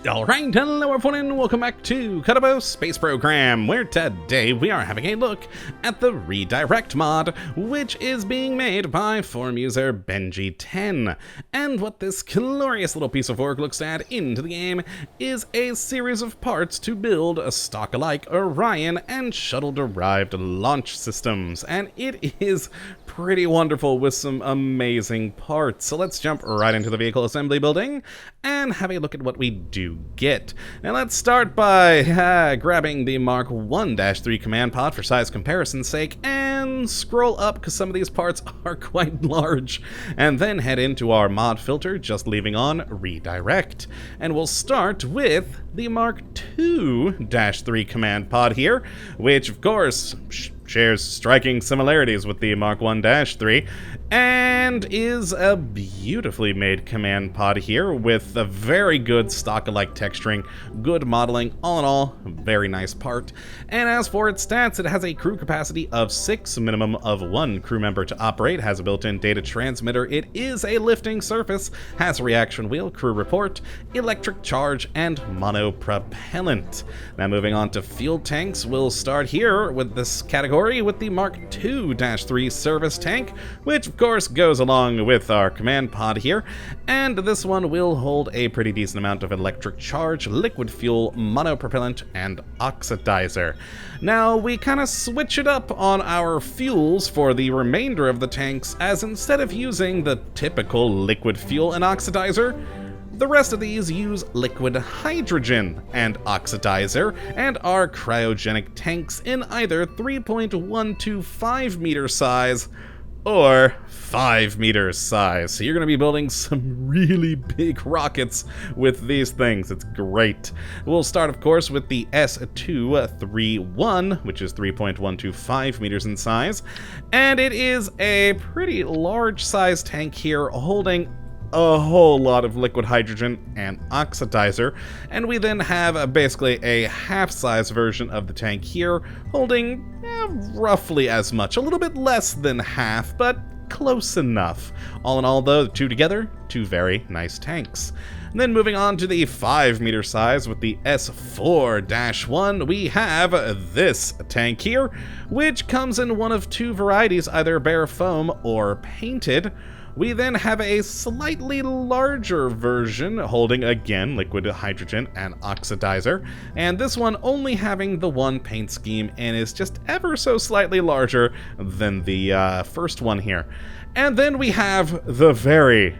Alright, hello everyone and welcome back to Kottabos Space Program, where today we are having a look at the reDIRECT mod, which is being made by forum user Benji10. And what this glorious little piece of work looks to add into the game is a series of parts to build a Stockalike, Orion, and Shuttle-Derived launch systems. And it is pretty wonderful with some amazing parts. So let's jump right into the vehicle assembly building and have a look at what we do get. Now let's start by grabbing the Mark 1-3 command pod for size comparison's sake and scroll up because some of these parts are quite large, and then head into our mod filter, just leaving on reDIRECT. And we'll start with the Mark 2-3 command pod here, which of course shares striking similarities with the Mark 1-3 and is a beautifully made command pod here with a very good Stockalike texturing, good modeling, all in all, very nice part. And as for its stats, it has a crew capacity of 6, minimum of 1 crew member to operate, has a built-in data transmitter, it is a lifting surface, has a reaction wheel, crew report, electric charge, and monopropellant. Now moving on to fuel tanks, we'll start here with this category with the Mark 2-3 service tank, which of course goes along with our command pod here, and this one will hold a pretty decent amount of electric charge, liquid fuel, monopropellant, and oxidizer. Now we kind of switch it up on our fuels for the remainder of the tanks, as instead of using the typical liquid fuel and oxidizer, the rest of these use liquid hydrogen and oxidizer and are cryogenic tanks in either 3.125 meter size or 5 meters size. So you're going to be building some really big rockets with these things. It's great. We'll start, of course, with the S231, which is 3.125 meters in size. And it is a pretty large size tank here, holding a whole lot of liquid hydrogen and oxidizer, and we then have basically a half-size version of the tank here, holding roughly as much, a little bit less than half, but close enough. All in all, though, the two together, two very nice tanks. And then moving on to the 5 meter size with the S4-1, we have this tank here, which comes in one of two varieties, either bare foam or painted. We then have a slightly larger version holding, again, liquid hydrogen and oxidizer, and this one only having the one paint scheme and is just ever so slightly larger than the first one here. And then we have the very,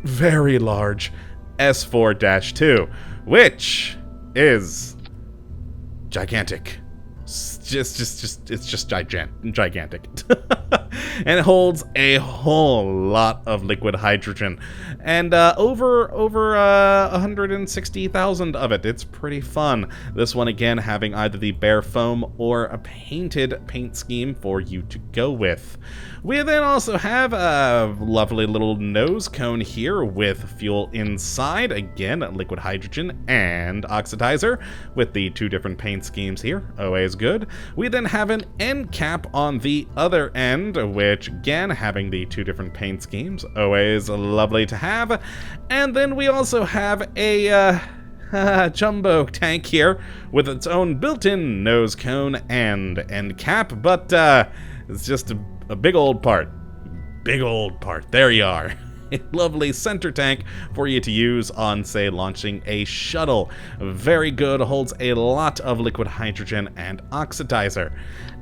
very large S4-2, which is gigantic. It's just gigantic. And it holds a whole lot of liquid hydrogen, and over 160,000 of it. It's pretty fun. This one again having either the bare foam or a painted paint scheme for you to go with. We then also have a lovely little nose cone here with fuel inside, again liquid hydrogen and oxidizer with the two different paint schemes here, always good. We then have an end cap on the other end, which again having the two different paint schemes, always lovely to have. And then we also have a jumbo tank here with its own built-in nose cone and end cap, but it's just a big old part. Big old part. There you are. A lovely center tank for you to use on, say, launching a shuttle. Very good, holds a lot of liquid hydrogen and oxidizer.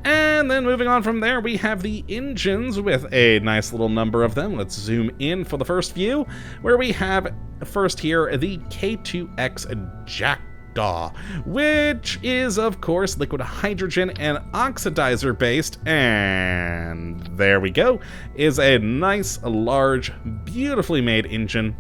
And then moving on from there, we have the engines with a nice little number of them. Let's zoom in for the first view, where we have first here the K2X Jackdaw, which is, of course, liquid hydrogen and oxidizer based, and there we go, is a nice, large, beautifully made engine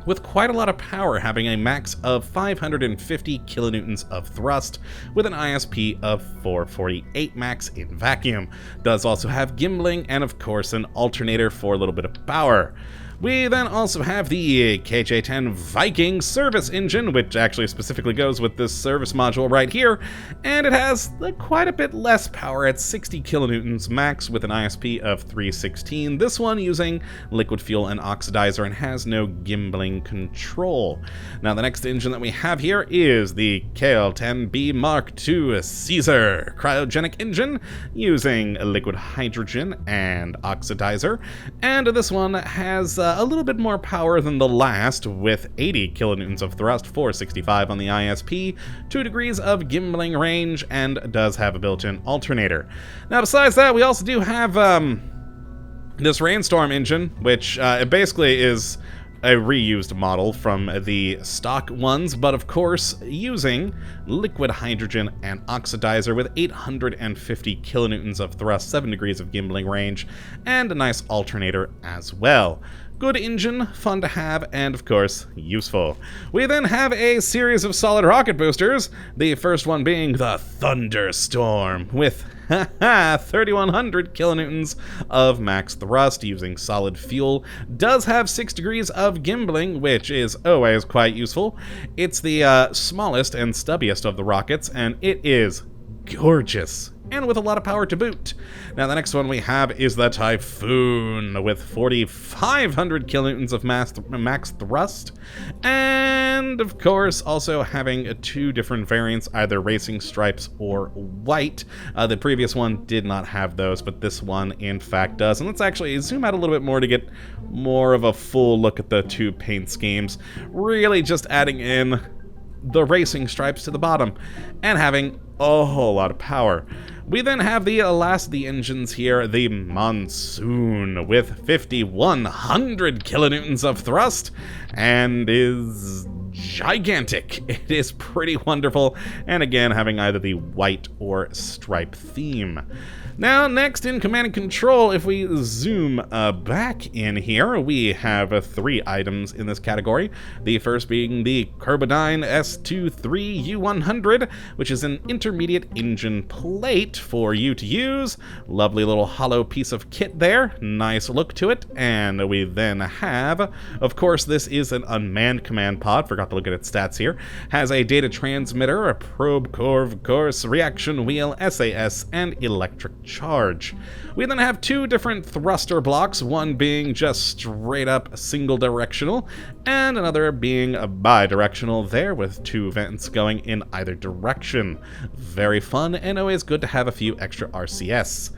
with quite a lot of power, having a max of 550 kilonewtons of thrust with an ISP of 448 max in vacuum. Does also have gimbaling and, of course, an alternator for a little bit of power. We then also have the KJ-10 Viking service engine, which actually specifically goes with this service module right here, and it has quite a bit less power at 60 kilonewtons max with an ISP of 316. This one using liquid fuel and oxidizer and has no gimbaling control. Now the next engine that we have here is the KL-10B Mark II Caesar cryogenic engine using liquid hydrogen and oxidizer, and this one has a little bit more power than the last with 80 kilonewtons of thrust, 465 on the ISP, 2 degrees of gimbaling range, and does have a built-in alternator. Now besides that, we also do have this Rainstorm Engine, which it basically is a reused model from the stock ones, but of course using liquid hydrogen and oxidizer with 850 kilonewtons of thrust, 7 degrees of gimbaling range, and a nice alternator as well. Good engine, fun to have, and of course, useful. We then have a series of solid rocket boosters, the first one being the Thunderstorm, with 3,100 kilonewtons of max thrust using solid fuel. Does have 6 degrees of gimbaling, which is always quite useful. It's the smallest and stubbiest of the rockets, and it is gorgeous, and with a lot of power to boot. Now the next one we have is the Typhoon with 4,500 kilonewtons of max thrust, and of course also having 2 different variants, either racing stripes or white. The previous one did not have those, but this one in fact does. And let's actually zoom out a little bit more to get more of a full look at the 2 paint schemes, really just adding in the racing stripes to the bottom and having a whole lot of power. We then have the Elasti Engines here, the Monsoon, with 5,100 kilonewtons of thrust, and is gigantic. It is pretty wonderful, and again having either the white or stripe theme. Now, next in command and control, if we zoom back in here, we have 3 items in this category. The first being the Kerbonauts S23U100, which is an intermediate engine plate for you to use. Lovely little hollow piece of kit there. Nice look to it. And we then have, of course, this is an Unmanned Command Pod. Forgot to look at its stats here. Has a data transmitter, a probe core, of course, reaction wheel, SAS, and electric charge. We then have 2 different thruster blocks, one being just straight up single directional, and another being bi-directional there with 2 vents going in either direction. Very fun, and always good to have a few extra RCS.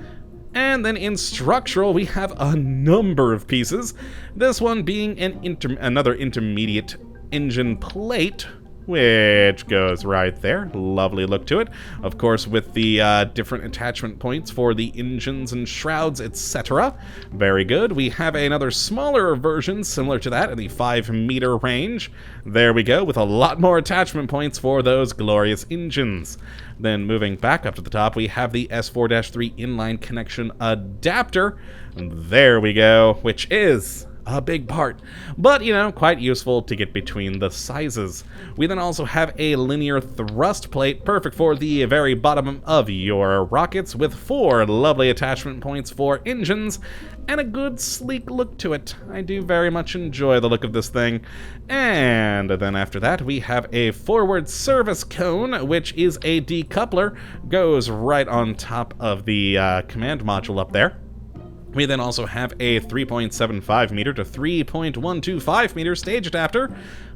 And then in structural, we have a number of pieces, this one being another intermediate engine plate, which goes right there. Lovely look to it. Of course, with the different attachment points for the engines and shrouds, etc. Very good. We have another smaller version similar to that in the 5-meter range. There we go, with a lot more attachment points for those glorious engines. Then moving back up to the top, we have the S4-3 inline connection adapter. There we go, which is a big part, but quite useful to get between the sizes. We then also have a linear thrust plate, perfect for the very bottom of your rockets, with 4 lovely attachment points for engines and a good sleek look to it. I do very much enjoy the look of this thing. And then after that, we have a forward service cone, which is a decoupler, goes right on top of the command module up there. We then also have a 3.75 meter to 3.125 meter stage adapter,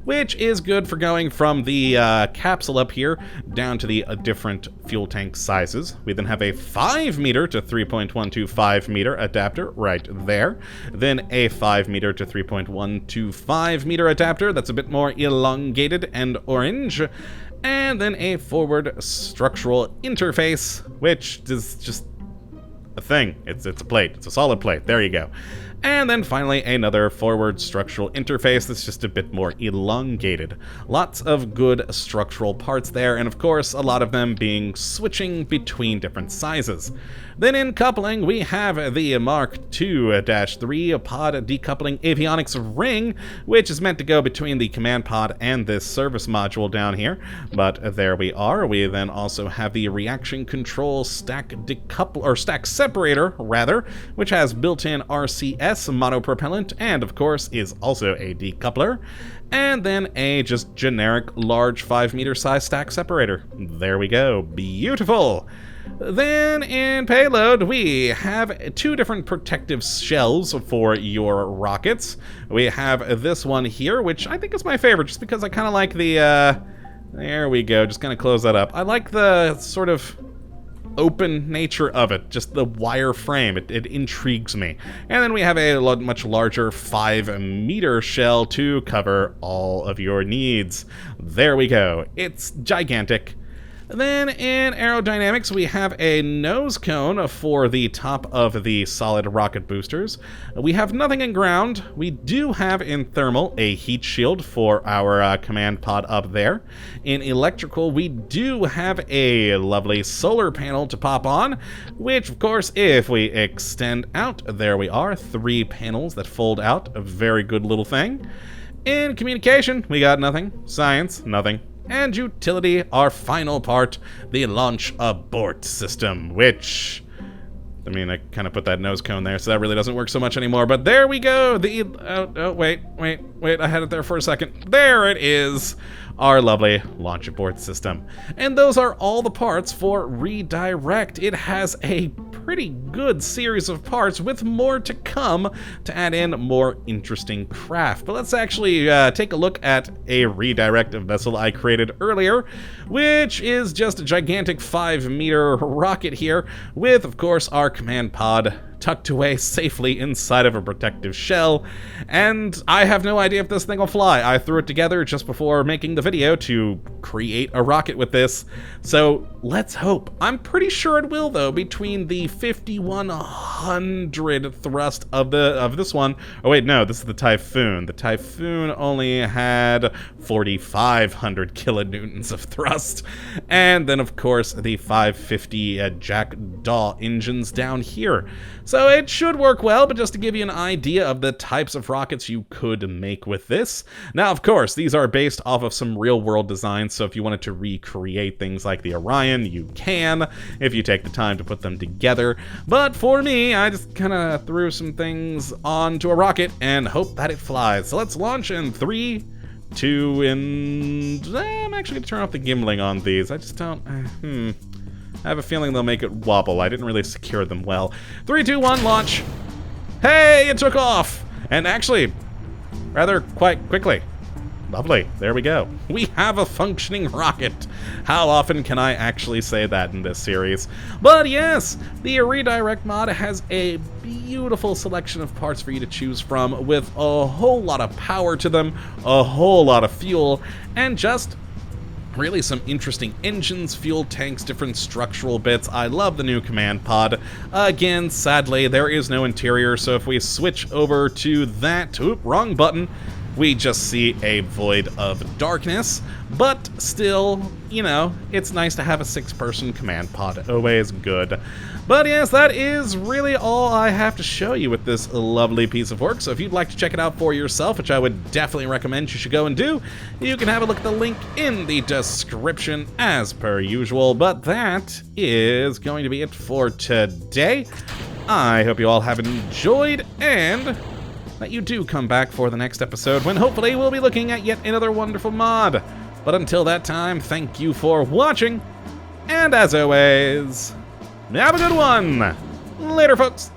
which is good for going from the capsule up here down to the different fuel tank sizes. We then have a 5 meter to 3.125 meter adapter right there. Then a 5 meter to 3.125 meter adapter that's a bit more elongated and orange. And then a forward structural interface, which is just a thing. It's a plate. It's a solid plate. There you go. And then finally, another forward structural interface that's just a bit more elongated. Lots of good structural parts there, and of course, a lot of them being switching between different sizes. Then in coupling, we have the Mark II-3 pod decoupling avionics ring, which is meant to go between the command pod and this service module down here. But there we are. We then also have the reaction control stack separator, rather, which has built-in RCS S monopropellant, and of course is also a decoupler, and then a just generic large 5-meter size stack separator. There we go. Beautiful! Then in Payload, we have 2 different protective shells for your rockets. We have this one here, which I think is my favorite, just because I kind of like the, there we go, just gonna close that up. I like the sort of open nature of it, just the wire frame, it intrigues me. And then we have a much larger 5-meter shell to cover all of your needs. There we go, it's gigantic. Then in Aerodynamics, we have a nose cone for the top of the solid rocket boosters. We have nothing in ground. We do have in thermal a heat shield for our command pod up there. In electrical, we do have a lovely solar panel to pop on, which of course, if we extend out, there we are, 3 panels that fold out, a very good little thing. In communication, we got nothing. Science, nothing. And utility, our final part, the launch abort system, which, I mean, I kind of put that nose cone there, so that really doesn't work so much anymore, but there we go, wait, I had it there for a second. There it is, our lovely launch abort system. And those are all the parts for reDIRECT. It has a pretty good series of parts with more to come to add in more interesting craft. But let's actually take a look at a reDIRECT vessel I created earlier, which is just a gigantic 5-meter rocket here with, of course, our command pod tucked away safely inside of a protective shell, and I have no idea if this thing will fly. I threw it together just before making the video to create a rocket with this, so let's hope. I'm pretty sure it will, though, between the 5,100 thrust of this one. Oh wait, no, this is the Typhoon. The Typhoon only had 4,500 kilonewtons of thrust, and then of course the 550 Jackdaw engines down here. So it should work well, but just to give you an idea of the types of rockets you could make with this. Now, of course, these are based off of some real-world designs, so if you wanted to recreate things like the Orion, you can, if you take the time to put them together. But for me, I just kind of threw some things onto a rocket and hope that it flies. So let's launch in 3, 2, and I'm actually going to turn off the gimbling on these. I just don't, I have a feeling they'll make it wobble. I didn't really secure them well. 3, 2, 1, launch. Hey, it took off! And actually, rather quite quickly. Lovely, there we go. We have a functioning rocket. How often can I actually say that in this series? But yes, the reDIRECT mod has a beautiful selection of parts for you to choose from with a whole lot of power to them, a whole lot of fuel, and just really some interesting engines, fuel tanks, different structural bits. I love the new command pod. Again, sadly, there is no interior, so if we switch over to that, wrong button, we just see a void of darkness, but still, you know, it's nice to have a 6-person command pod. Always good. But yes, that is really all I have to show you with this lovely piece of work. So if you'd like to check it out for yourself, which I would definitely recommend you should go and do, you can have a look at the link in the description as per usual. But that is going to be it for today. I hope you all have enjoyed, and that you do come back for the next episode when hopefully we'll be looking at yet another wonderful mod. But until that time, thank you for watching, and as always, have a good one! Later, folks!